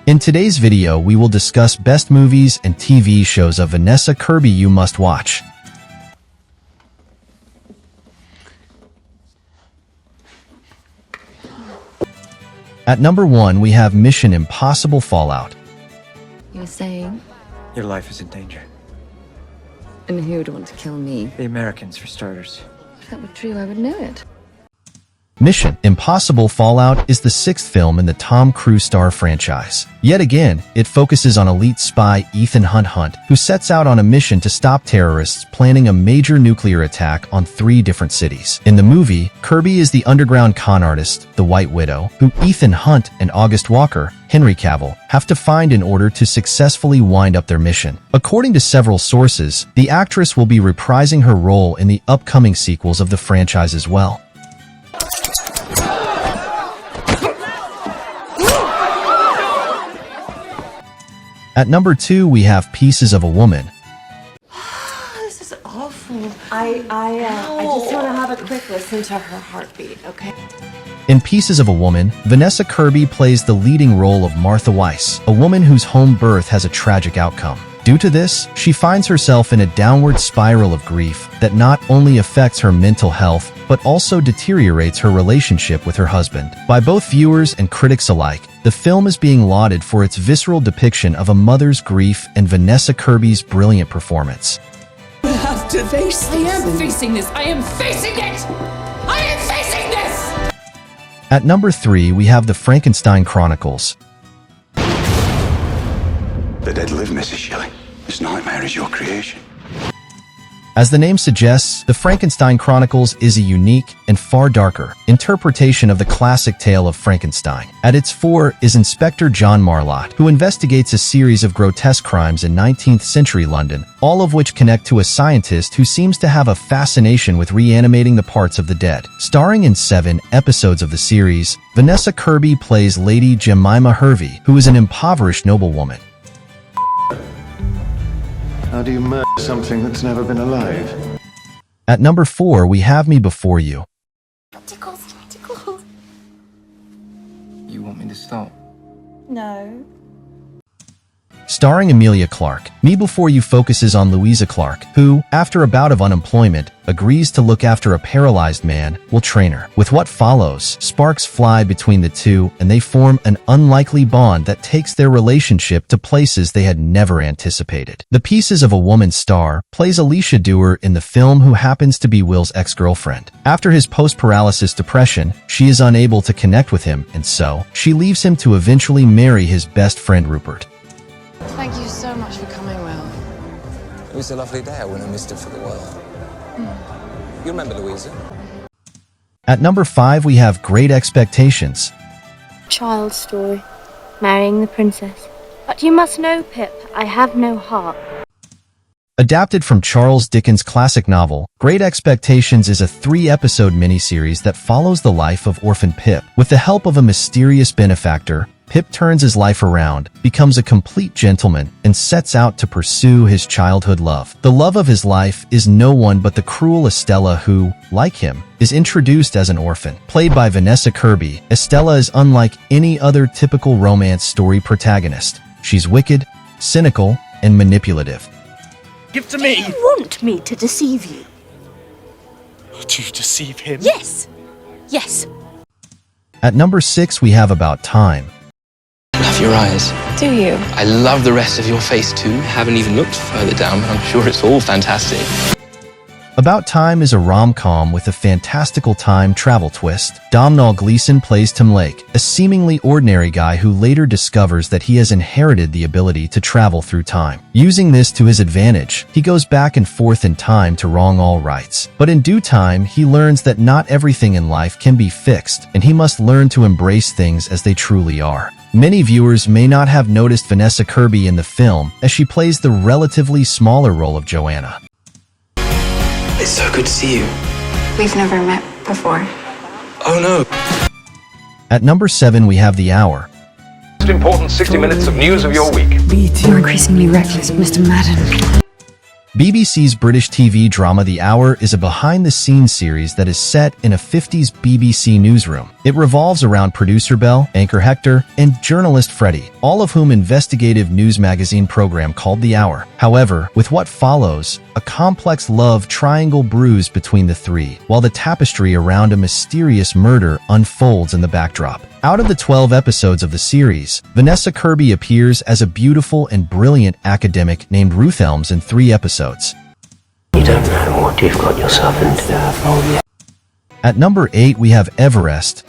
In today's video, we will discuss best movies and TV shows of Vanessa Kirby you must watch. At number 1, we have Mission Impossible Fallout. You were saying? Your life is in danger. And who would want to kill me? The Americans, for starters. If that were true, I would know it. Mission Impossible Fallout is the 6th film in the Tom Cruise star franchise. Yet again, it focuses on elite spy Ethan Hunt, who sets out on a mission to stop terrorists planning a major nuclear attack on 3 different cities. In the movie, Kirby is the underground con artist, the White Widow, who Ethan Hunt and August Walker, Henry Cavill, have to find in order to successfully wind up their mission. According to several sources, the actress will be reprising her role in the upcoming sequels of the franchise as well. At number 2, we have Pieces of a Woman. This is awful. I just want to have a quick listen to her heartbeat, okay? In Pieces of a Woman, Vanessa Kirby plays the leading role of Martha Weiss, a woman whose home birth has a tragic outcome. Due to this, she finds herself in a downward spiral of grief that not only affects her mental health, but also deteriorates her relationship with her husband. By both viewers and critics alike, the film is being lauded for its visceral depiction of a mother's grief and Vanessa Kirby's brilliant performance. You have to face this. I am facing this. I am facing it. I am facing this. At number 3, we have the Frankenstein Chronicles. The dead live, Mrs. Shelley. This nightmare is your creation. As the name suggests, the Frankenstein Chronicles is a unique and far darker interpretation of the classic tale of Frankenstein. At its fore is Inspector John Marlotte, who investigates a series of grotesque crimes in 19th century London, all of which connect to a scientist who seems to have a fascination with reanimating the parts of the dead. Starring in 7 episodes of the series, Vanessa Kirby plays Lady Jemima Hervey, who is an impoverished noblewoman. How do you murder something that's never been alive? At number 4, we have Me Before You. Tickles. You want me to stop? No. Starring Emilia Clarke, Me Before You focuses on Louisa Clarke, who, after a bout of unemployment, agrees to look after a paralyzed man, Traynor. With what follows, sparks fly between the two, and they form an unlikely bond that takes their relationship to places they had never anticipated. The Pieces of a Woman star plays Alicia in the film, who happens to be Will's ex-girlfriend. After his post-paralysis depression, she is unable to connect with him, and so, she leaves him to eventually marry his best friend Rupert. Thank you so much for coming, Will. It was a lovely day. I wouldn't have missed it for the world. You remember Louisa? At number 5, we have Great Expectations. Child's story, marrying the princess. But you must know, Pip, I have no heart. Adapted from Charles Dickens' classic novel, Great Expectations is a 3-episode miniseries that follows the life of orphan Pip. With the help of a mysterious benefactor, Pip turns his life around, becomes a complete gentleman, and sets out to pursue his childhood love. The love of his life is no one but the cruel Estella, who, like him, is introduced as an orphan. Played by Vanessa Kirby, Estella is unlike any other typical romance story protagonist. She's wicked, cynical, and manipulative. Give to me. Do you want me to deceive you? Do you deceive him? Yes. Yes. At number 6, we have About Time. Love your eyes. Do you? I love the rest of your face too. Haven't even looked further down, but I'm sure it's all fantastic. About Time is a rom-com with a fantastical time travel twist. Domhnall Gleeson plays Tim Lake, a seemingly ordinary guy who later discovers that he has inherited the ability to travel through time. Using this to his advantage, he goes back and forth in time to wrong all rights. But in due time, he learns that not everything in life can be fixed, and he must learn to embrace things as they truly are. Many viewers may not have noticed Vanessa Kirby in the film, as she plays the relatively smaller role of Joanna. It's so good to see you. We've never met before. Oh no. At number 7, we have The Hour. Most important 60 minutes of news of your week. You're increasingly reckless, Mr. Madden. BBC's British TV drama The Hour is a behind-the-scenes series that is set in a 50s BBC newsroom. It revolves around producer Belle, anchor Hector, and journalist Freddie, all of whom investigative news magazine program called The Hour. However, with what follows, a complex love triangle brews between the three, while the tapestry around a mysterious murder unfolds in the backdrop. Out of the 12 episodes of the series, Vanessa Kirby appears as a beautiful and brilliant academic named Ruth Elms in 3 episodes. You don't know what you've got yourself into. At number 8, we have Everest.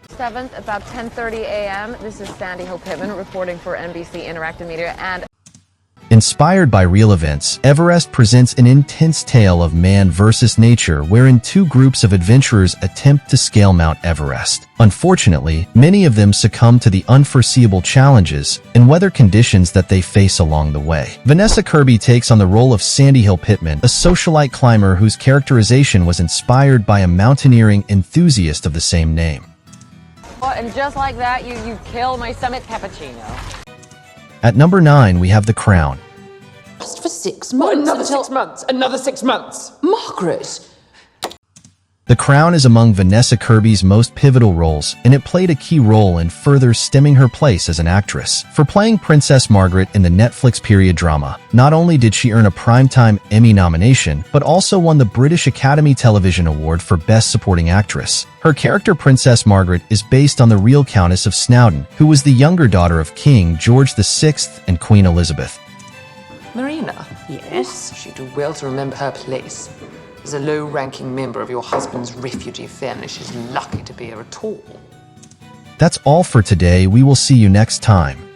7th, about 10:30 a.m. This is Sandy Hope Pittman reporting for NBC Interactive Media, and Inspired by real events, Everest presents an intense tale of man versus nature wherein 2 groups of adventurers attempt to scale Mount Everest. Unfortunately, many of them succumb to the unforeseeable challenges and weather conditions that they face along the way. Vanessa Kirby takes on the role of Sandy Hill Pittman, a socialite climber whose characterization was inspired by a mountaineering enthusiast of the same name. and just like that, you kill my summit cappuccino. At number 9, we have The Crown. Just for 6 months. Another 6 months. Another 6 months. Margaret! The Crown is among Vanessa Kirby's most pivotal roles, and it played a key role in further stemming her place as an actress. For playing Princess Margaret in the Netflix period drama, not only did she earn a Primetime Emmy nomination, but also won the British Academy Television Award for Best Supporting Actress. Her character Princess Margaret is based on the real Countess of Snowdon, who was the younger daughter of King George VI and Queen Elizabeth. Marina? Yes? She'd do well to remember her place. As a low-ranking member of your husband's refugee family, she's lucky to be here at all. That's all for today. We will see you next time.